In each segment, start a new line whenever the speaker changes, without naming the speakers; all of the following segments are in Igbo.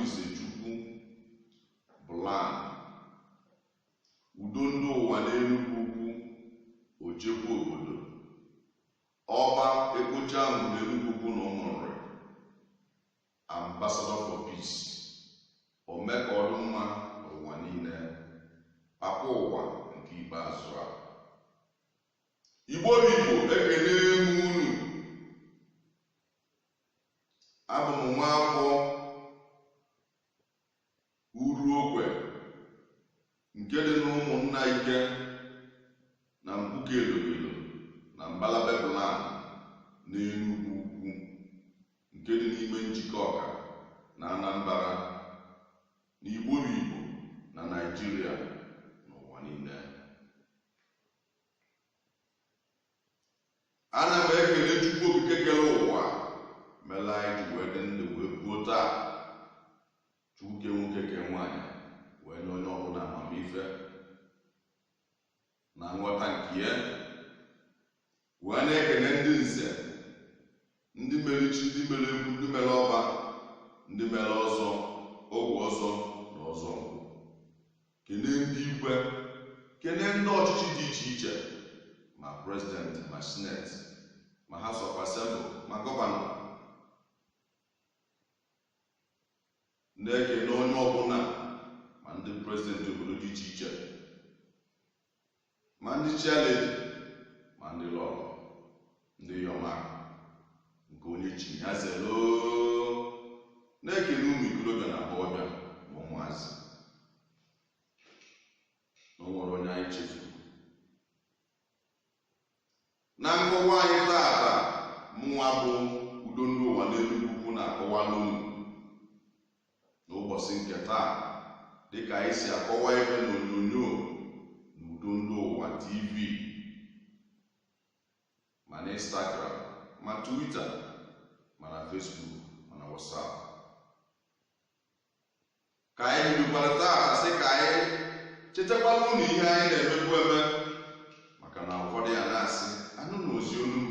Olisechukwu Blan, udo ndị ụwa n'Enugu Ukwu, Ochekwa obodo, Ọba Ekpocha ahụ n'Enugu Ukwu na Ụmụnri, Ambassador for Peace, Omekọdụmma n'ụwa niile, Papa ụwa nke ikpeazụ a. Igbo ekele m unu. Abụ m Nwaafọ Uruokwe nke dị n'Ụmụnna Ike na Mkpuke Elogelo na Mbalabe Blan n'Enugu Ukwu nke dị n'ime Njikọ Ọka na Anambra na Igbo na Naịjirịa n'ụwa niile. Ana m ekele Chukwu okike kere ụwa mere anyị ji wee dị ndụ wee kwuo taa. Chukwu ke nwoke ke nwaanyị wee nye onye ọbụla amamife na nghọta nke ya. Wee na-ekele ndị nze, ndị mere chi, ndị mere egwu, ndị mere ọba, ndị mere ọzọ, ogwe ọzọ na ọzọ. Kelee ndị igwe, kelee ndị ọchịchị dị iche iche, ma prezidenti, ma sineti, ma House of Assembly, ma gọvanọ. Na-ekele onye ọbụla, ma ndị prezidenti obodo dị iche iche, ma ndị chialedi, ma ndị lọlọ, ndị yọma nke onye chi ya zelo. Na-ekele ụmụ ikolobịa na agbọghọbịa ma ụmụazị, na o nwere onye anyị chefuru. Na nkọwa anyị taata, mụnwa bụ udo ndị ụwa n'Enugu Ukwu na-akọwalụ unu n'ụbọchị nke taa, dịka anyị si akọwa ebe n'onyonyo na udo ndị ụwa TV, ma na Instagram, ma Twitter, ma na Facebook, ma na WhatsApp. Ka anyị bidokwara taa sị ka anyị chetakwala unu ihe anyị na-emekwu eme, maka na ụfọdụ ya na-asị anụ na ozi olu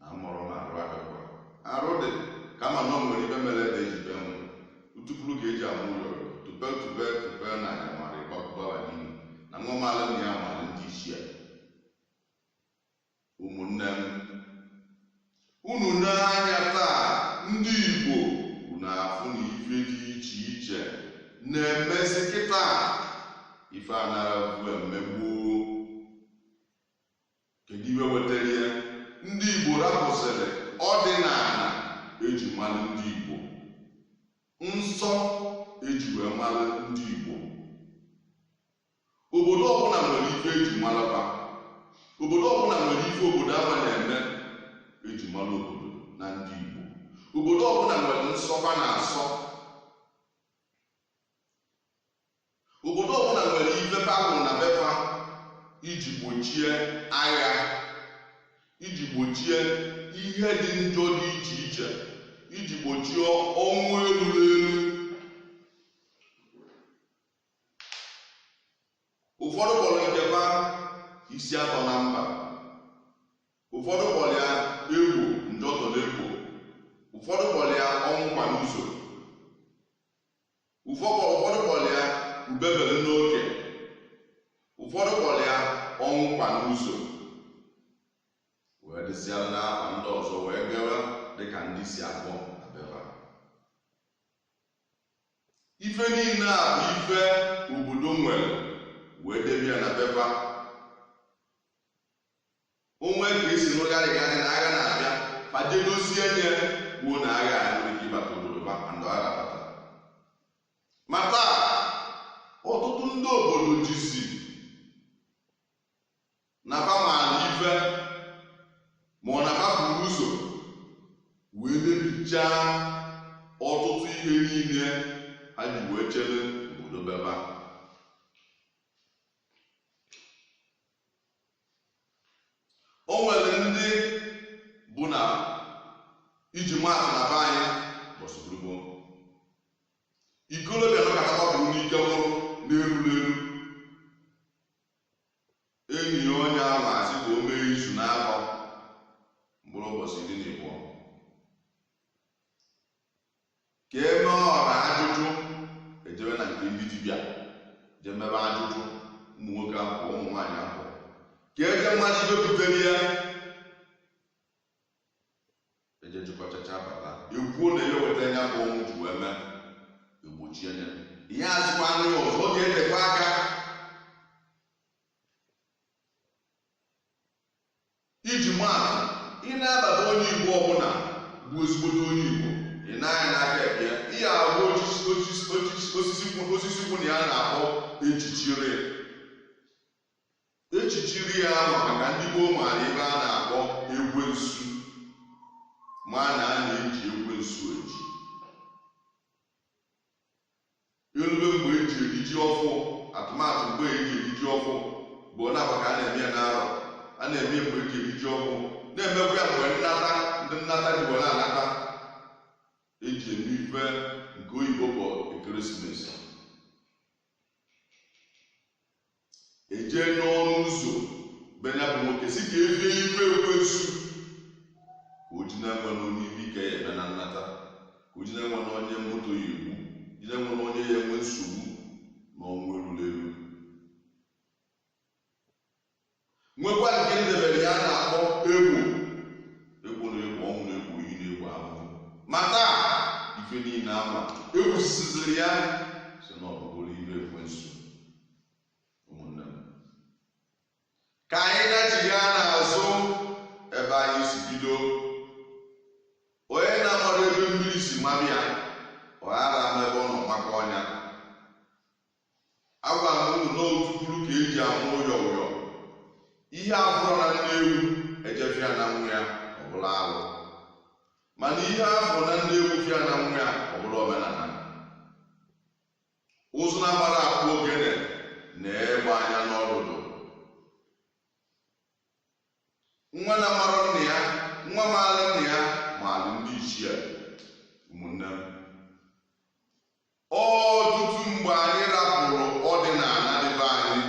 na mụrụ m arụ adịkwa. Arụ dị kama na ọ nwere ibe mere ede ejibe nwere utufuru ka eji amụ ụlọ tupe na anyamara ịgbakụbara n'ime na nwamalụ na ya malụ ndị isi ya. Ụmụnne m, unu n'anya taa, ndị Igbo unu afụ na ife dị iche iche na-emezi kịta. Ife anara bụ mmegbu. Kedu iwe wetara ya? Ndị Igbo rapụsịrị ọdịnala eji malụ ndị Igbo, nsọ eji wee malụ ndị Igbo. Obodo ọbụla nwere ife eji malụba. Obodo ọbụla nwere ife obodo ahụ na-eme eji malụ obodo na ndị Igbo. Obodo ọbụla nwere nsọba na-asọ. Obodo ọbụla nwere ife ahụ na befa iji gbochie agha, iji gbochie ihe dị njọ dị iche iche, iji gbochie ọnwụ elu n'elu. Ụfọdụ kpọrọ nkeba isi atọ na mba, ụfọdụ kpọrọ ya egwu njọtọ n'egwu, ụfọdụ kpọrọ ya ọnwụ kwa n'ụzọ, ụfọdụ kpọrọ ya ubebere n'oke, ụfọdụ kpọrọ ya ọnwụ kwa n'ụzọ, wee dịsịara n'afa ndị ọzọ wee gawa dịka ndị si akpọ na beba. Ife niile a bụ ife obodo nwere wee debe ya na beba. Onwe ka esi n'ụgharịgarị na agha na-abịa fajedozie nye gwuo na agha nwere ike ịbata obodo ba ndụ agha bata. Ma taa ọtụtụ ndị obodo jizi na bamala ife ma ọ na-abapụrụ ụzọ wee mebichaa ọtụtụ ihe niile ha ji wee chere obodo beba. O nwere ndị bụ na iji maatụ na be anyị bọsụrụgbo ikolobịa nọkọta gbapụrụ n'ike nwụrụ n'elu enyi ya onye ahụ asị ka o mee izu n'afọ mkpụrụ ụbọchị 12 ka eme ọra ajụjụ je mebe ajụjụ ụmụ nwoke ahụ ụmụ nwaanyị ahụ ka eje mmadụ ibe butere ya eje jikọchacha bata ekwuo na ya weta anya bụ ọnwụ ji wee mee egbochi anya ihe azụkwa anụ ya ọzọ ọ ga-edekwa aka iji maatụ ị na-abata onye Igbo ọbụla bụ ezigbote onye Igbo ị na-anya n'aka ekpe ya ihe abụ osisi kwụ na ya na-akpọ echichiri ya maka ka ndị gboo maara ebe a na-akpọ ekwensu ma na a na-eji ekwensu eji elube mgbe eji eriji ọfụ atụmatụ mgbe eji eriji ọfụ bụ na-abụ ka a na-eme ya n'arọ a na-eme mgbe eji eriji ọfụ na-emekwa ya mgbe ndị nnata ji were anata eji eme ife nke oyibo bụ ekeresimesi eje n'ọnụ ụzọ benya bụ nwoke si ka ebie ife ekwensu ka o ji na-enwe n'onye ibe ike ya eme na nnata ka o ji na-enwe n'onye moto ya egwu ji na-enwe n'onye ya enwe nsogbu na ọnwụ eruru eru nwekwa nke ndebere ya na-akpọ egwu na egwu ọnwụ na egwu oyi na egwu ahụhụ ma taa ife niile ama egwu siziri ya si na ọbụbụrụ ibe ekwensu. Ụmụnne m ka anyị na-echigha n'azụ ebe anyị si bido onye na-amara ebe mmiri si mami ya ọ ghara ama ebe ọ nọ maka ọnya agwa m unu n'otu kwuru ka eji amụ ụyọ ụyọ ihe afụrọ na nne ewu ejefia na nwa ya ọbụla alụ mana ihe afọ na nne ewu fia na nwa ya ọbụla omenala ụzụ na-agbara akpụ ogene na-egbe anya n'ọrụdụ nwa na-amara nna ya nwa maara nna ya ma alụ ndị ichie. Ụmụnne m ọtụtụ mgbe anyị rapụrụ ọdịnala dịbe anyị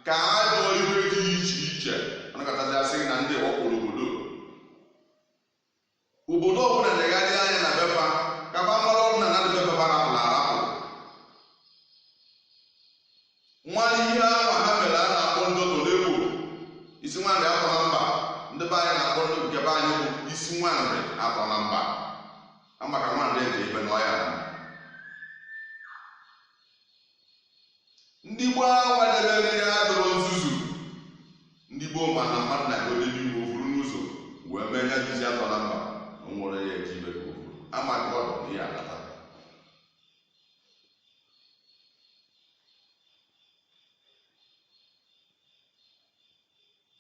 ka ajọ ibe dị iche iche anakọtazi asịghị na ndị ọkwụrụ obodo ọbụla na-egharị anya na befa ka ba mara ọdịnala dị befa rapụrụ arapụ nwanne ihe ahụ ha mere a na-akpọ ndodo n'egbo isi nwaanyị atọ na mba ndị be anyị na-akpọ ndị nke be anyị bụ isi nwaanyị atọ na mba amaka nwaanyị eji ebe n'ọya ndị gboo nwadebere ya dụrụ nzuzu ndị gboo ma na mmadụ na-egodo ebe iwu ofuru n'ụzọ wee mee ya jizi atọ na mba na nwere ya eji ibe ka ofuru amaghị ọdụ na ihe anata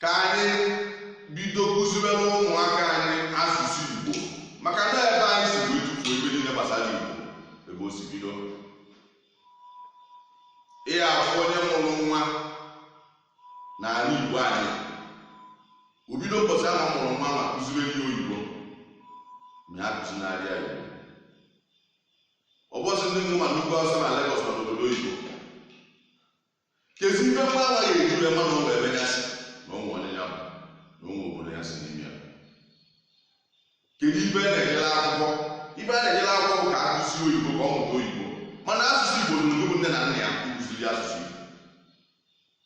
ka anyị bido kụziere ụmụaka anyị asụsụ Igbo maka na ebe anyị si wee tufuo ebe niile gbasara Igbo ebe o si bido ịya afụ onye mụrụ nwa n'ala Igbo anyị obido ụbọchị ahụ mụrụ nwa ma kụziere ihe oyibo ma ya kụzinarị ya Igbo ọbọchị ndị nwa nnukwu ọsọ na Lagos na obodo oyibo kezi ife nwa nwa ya ejire mmanụ ụlọ ebe ya si na ụmụ onye ya bụ na ụmụ obodo ya si n'ime ya kedu ibe na-ejela akwụkwọ ibe a na-ejela akwụkwọ bụ ka akụzi oyibo ka ọ mụta oyibo mana asụsụ Igbo n'obodo nne na nna ya ịkụziri asụsụ Igbo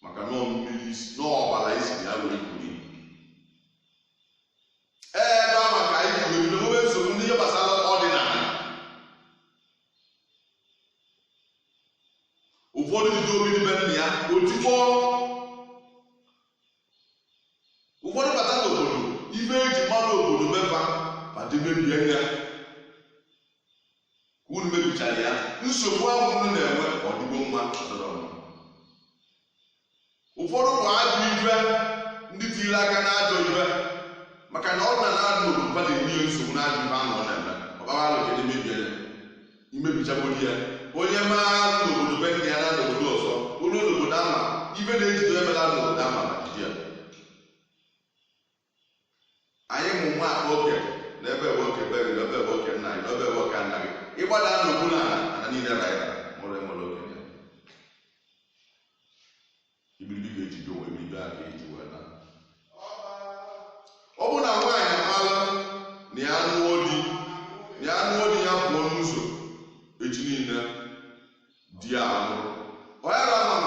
maka n'ọbara isi ya were kwuri ebe a maka anyị ji obido nwe nsogbu ndị ihe gbasara ọdịnala ụfọdụ ndị obido be nna ya otikpọ ụfọdụ bata n'obodo ibe eji mara obodo mefa badị mebie ya unu mebichara ya nsogbu ahụ unu na-enwe ọdịgbo mma dọrọ ụfọdụ bụ ajọ ibe ndị tiri aka na ajọ ibe maka na ọ na na-adụ n'obodo ba na-enye nsogbu na ajọ ibe ahụ ọ na-eme ọbabalụgede mebie ya imebichagodi ya onye maa n'obodo be nne ya na n'obodo ọzọ olu n'obodo ama ibe na-ejide emela n'obodo ama ma jide ya anyị mụ nwa akpa oke na ebe oke bere na ebe oke nna anyị na ebe oke nna gị ịgbada n'okwu na ana niile raịra mụrụ enwere okenye ibiribi ga-ejido onwe ibiribi a ga-eji wee na ọ bụ na nwaanyị mara na ya nụọ di ya pụọ n'ụzọ echi niile di ya anụ ọ ya ga ama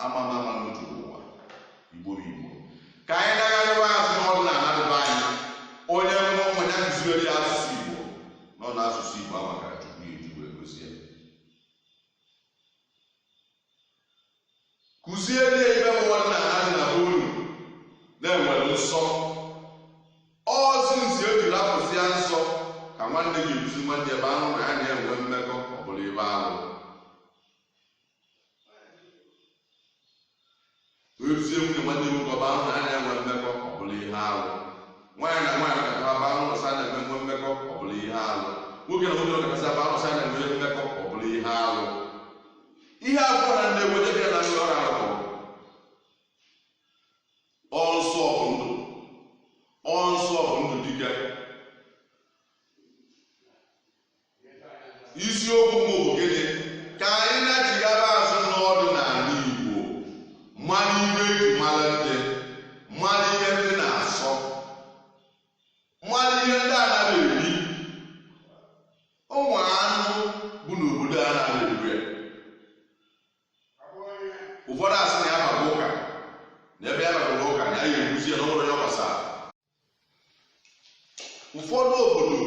ama n'otu ụwa Igbo bụ Igbo ka anyị nagharịwa azụ n'ọdịnala dịbe anyị onye mmụọ mmanya kụziere ya asụsụ Igbo nọ n'asụsụ Igbo amaka Chukwu eji wee gozie kụziere ya ibe bụ ọdịnala dị na olu na-enwere nsọ ọzụ nzi o jiri apụzi ya nsọ ka nwanne gị ebuzi nwanne ebe ahụ na ya na-enwe mmekọ ọ bụla ebe ahụ ezie nwunye nwanne nwoke ọba ahụ na ya na-enwe mmekọ ọ bụla ihe alụ nwaanyị na nwaanyị ọkata aba ahụ ọsa na-enwe mmekọ ọ bụla ihe alụ nwoke na nwoke ọkata aba ahụ ọsa na-enwe mmekọ ọ bụla ihe alụ ihe abụọ na ndị ewete gị na ndị ọrụ ahụ ọnsọ bụ ndụ dike isiokwu m bụ gịnị ka anyị na-echigara azụ n'ọdịnala Igbo mara ihe eji mara ndị mara ihe ndị na-asọ mara ihe ndị anaghị eri ụmụ anụ bụ n'obodo anaghị eri ụfọdụ asị na ya maka ụka na ebe ya maka ụka na ya eguzi ya n'ụlọ ya gbasara ụfọdụ obodo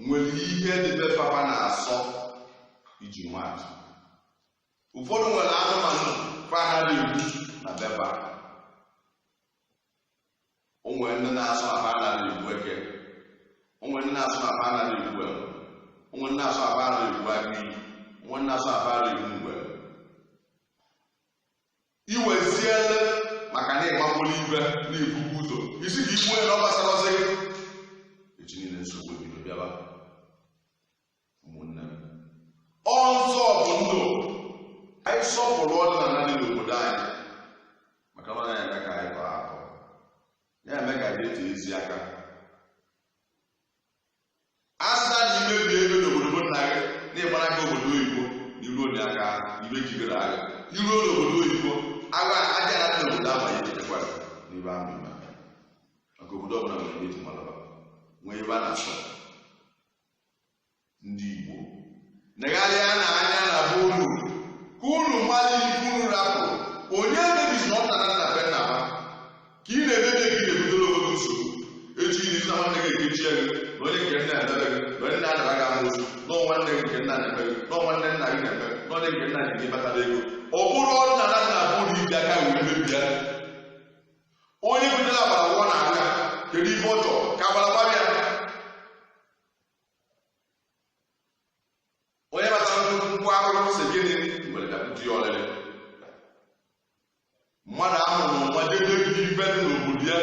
nwere ihe dịbe papa na-asọ iji nwatụ ụfọdụ nwere anụmanụ fana na-egbu na beba onwe ndị na-asọ aba na-egbu eke onwe ndị na-asọ aba na-egbu enwe onwe ndị na-asọ aba na-egbu agị onwe ndị na-asọ aba na-egbu mgbe iweziele maka na ịgbagburu ibe na-ebubu ụzọ isi ka igbu na ọ gbasara ọzọ gị echi niile nsogbu ebido bịaba ụmụnne m ọzọ bụ ndụ anyị sọpụrụ ọdịnala dị n'obodo anyị maka na ya eme ka anyị tọọ atọ ya eme ka anyị eto ezi aka asa na imebi ego n'obodo nna gị na ịgbara aka obodo oyibo n'iru onye aka ibe jigoro agha iruo n'obodo oyibo agha aja na n'obodo amaghị echekwa n'ibe ahụ ime maka obodo ọbụla nwere ebe eji malaba nwee ebe a na-asọ ndị Igbo negharịa na anya na be unu ka unu mmadụ ibu unu rapụrụ onye mebizi na ọpụtara na be nna ha ka ị na-emebi gị na-ebudoro obodo nsogbu echi iri na nwanne gị ekechie gị na onye nke nna emebe gị na onye na-adaba gị amụsụ na nwanne gị nke nna na-eme gị na nwanne nna gị na-eme na onye nke nna gị batara ego ọ bụrụ ọdịnala na bụrụ ibi aka wee mebie onye butere agbara ụgwọ na aga kedu ife ọ chọrọ ka agbara gbara ya onye batara nkwụ akụkụ si gịnị nwere bịakwute ya ọlịlị mmadụ ahụ na nwa debe gị ife dị n'obodo ya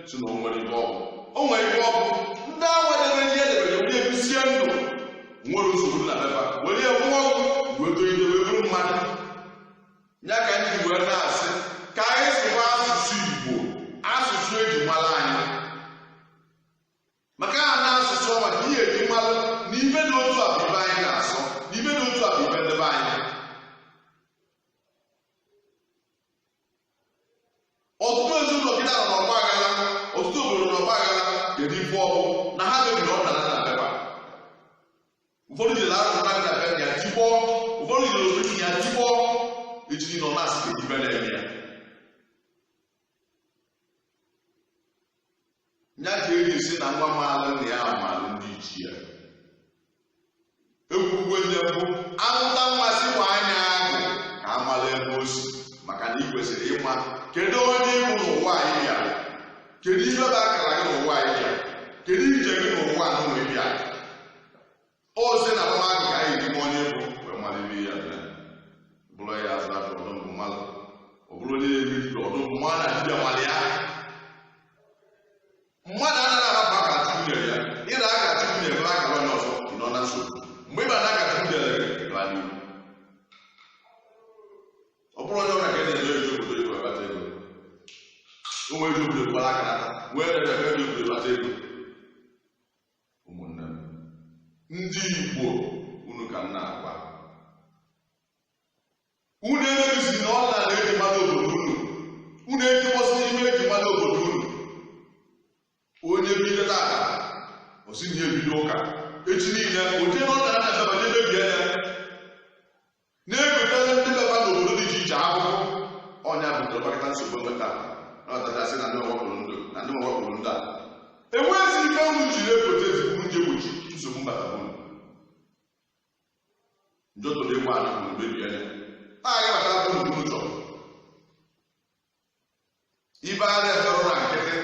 si na o nwere ibe ọgwụ o nwere ibe ọgwụ ndị ahụ edebe ihe edebere were ebisie ndụ nwere nsogbu na beba were ya nwụọ ọgwụ weto idebe bụrụ mmadụ ya ka anyị ji wee na-asị ka anyị sụba asụsụ Igbo asụsụ eji mara anyị maka ha na-asụsụ ọma ka ihe eji mara na ibe dị otu a bụ ibe anyị na-asọ na ibe dị otu a bụ ibe ndebe anyị ọtụtụ ezinụlọ gị na-anọ n'ọgba aghara ọtụtụ obodo n'ọgba aghara kedu ife ọbụ na ha mebiri ọdịnala na beba ụfọdụ jiri arụ mmadụ na beba ya tikpọ ụfọdụ jiri obodo ya tikpọ ejiri nọ na-asị ka ibe na-eme ya nya ka eji si na nwa maalụ na ya amalụ ndị ichie ekwugwe ndị mbụ anwụta mmasị kwa anya agụ ka amala ebe o si maka na ị kwesịrị ịma kedu onye ịbụ n'ụwa anyị bịara kedu ihe bụ akara gị n'ụwa anyị bịara kedu ije gị n'ụwa n'onwe bịa ozi na mmadụ ka anyị ejime onye bụ wee maliri ya bụrụ ya azụ afọ ọdụ mbụ mmadụ ọ bụrụ onye na-emebi ọdụ mbụ mmadụ na dibịa mali ya mmadụ anaghị ahapụ aka chukwu nyere ya ịra aka chukwu nyere aka onye ọzọ nọ na nsogbu mgbe ịba na aka chukwu nyere gị gaa n'ihu ọ bụrụ onye ọbụla ka na-eje eji obodo ego ebata ego onwe eji obodo gbara aka n'aka wee na-ebe eji obodo ebata ego ụmụnne m ndị Igbo unu ka m na-agwa unu emebizi na ọdịnala eji mmadụ obodo unu ejikwọsị n'ime eji mmadụ obodo unu onye bido aka osi na ebido ụka echi niile oje n'ọdịnala na-ebe banye mebie ya na-egotere ndị beba n'obodo dị iche iche akwụkwọ ọnya butere ọgbakọta nsogbu nweta ọtachasị na ndị ọgbakọrọ ndụ na ndị ọgbakọrọ ndụ a enweghịzi ike unu jiri egote ezigbo nje gbochi nsogbu mbata unu njọtụrụ ịgwa ana unu mebie anya agha bata unu unu chọrọ ibe arịa chọrọ na nkịtị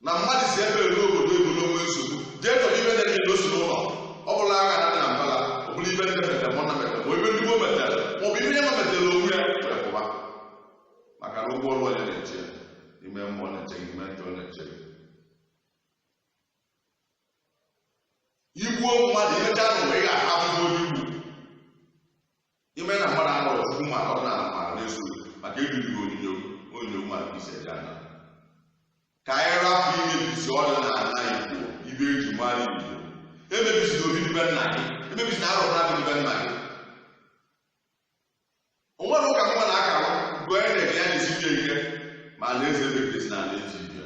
na mmadụ si ebe elu obodo ebolo onwe nsogbu jee chọrọ ibe na-eji n'osi n'ụlọ ọ bụla agha na dị na mbala ọ bụla ibe ndị metere mọ na metere ma ebe ndị gboo metere maọbụ ibe ya ma metere onwe ya wee pụba maka na ụgwọ ọrụ onye na-eche ime mmụọ na-eche gị ime ntị ọ na-eche gị igbuo mmadụ imecha n'ụwa ị ga-ahapụ onye igbo ime na mmadụ anọrọ chukwu ma ọ na mara na-eso maka ebiri gị onyinyo mmadụ isi eje anya ka anyị rapụ imebisi ọdịnala igbo ibe eji mara igbo emebisina obibi nna gị emebisina arụra gị ibe nna gị o nwere ụka mma na akara bụ onye na-ege ya na-esibie ike ma na-eze emebisi na na-eji ibe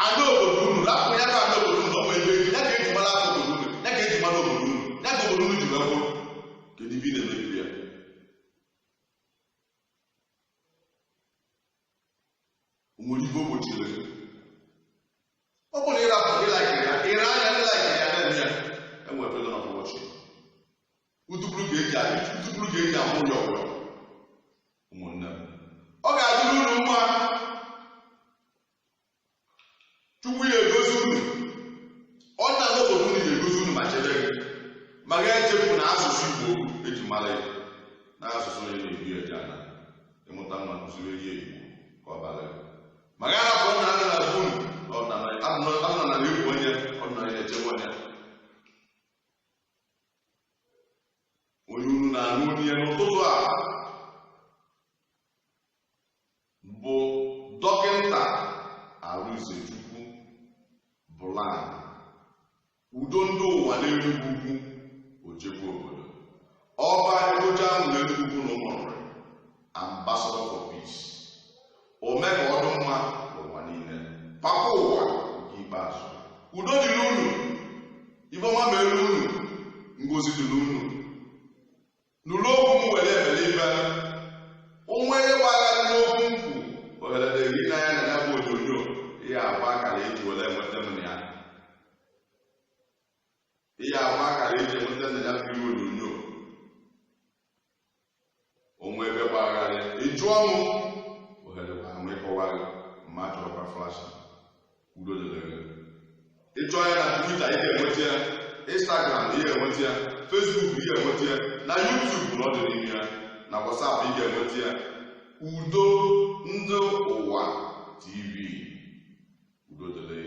ada obodo unu rapụ ya ka ada obodo unu ọnwa ebe eji ya ka eji mara afọ obodo unu ya ka eji mara obodo unu ya ka obodo unu ji wee kwụrụ kedu ibe ị na-emebi ya nwere ibe ogbochiri ọ bụrụ ịrapụ ịlaikiri ya ire anya ịlaikiri ya na-eme ya enwere freedom of worship utupụrụ ga-eji amụ ya ọgwụrụ ụmụnne m ọ ga-adịrị unu mma chukwu ya egozi unu ọ na n'obodo unu ga-egozi unu ma chebe gị ma ga-echefu na asụsụ igbo eji mara ya na asụsụ onye na-ebi eji ana ịmụta mma kụziri eji igbo ka ọ bara gị ma ga arapụ na ana na unu anọ na egwu onye ọdịnala na-echebe onye onye unu na-anụ onye n'ụtụtụ a bụ dọkịta Arụzechukwu Bụlan udo ndị ụwa n'Enugu ugwu ochekwa obodo ọba egoja ahụ n'Enugu na ụmụnri ambassador for peace omega ọdụ mma n'ụwa niile papa ụwa nke ikpeazụ udo dịrị unu ifeọma mere unu ngozi dịrị unu nụrụ okwu m were emere ibe onwe ihe gbagharị n'okwu mkpu ohere dịrị n'anya na ya bụ onyonyo ihe agba akara eji were enweta m na ya ihe agba akara eji enweta na ya bụ ihe onyonyo onwe ebe gbagharị ịjụọ m ohere kwa m ịkọwaghị ma a chọrọkwa flash udo dịrị ịchọọ ya na Twitter ị ga-enweta ya Instagram ị ga-enweta ya Facebook ị ga-enweta ya na YouTube na ọ dị n'ime ya na WhatsApp ị ga-enweta ya udo ndị ụwa TV udo dịrị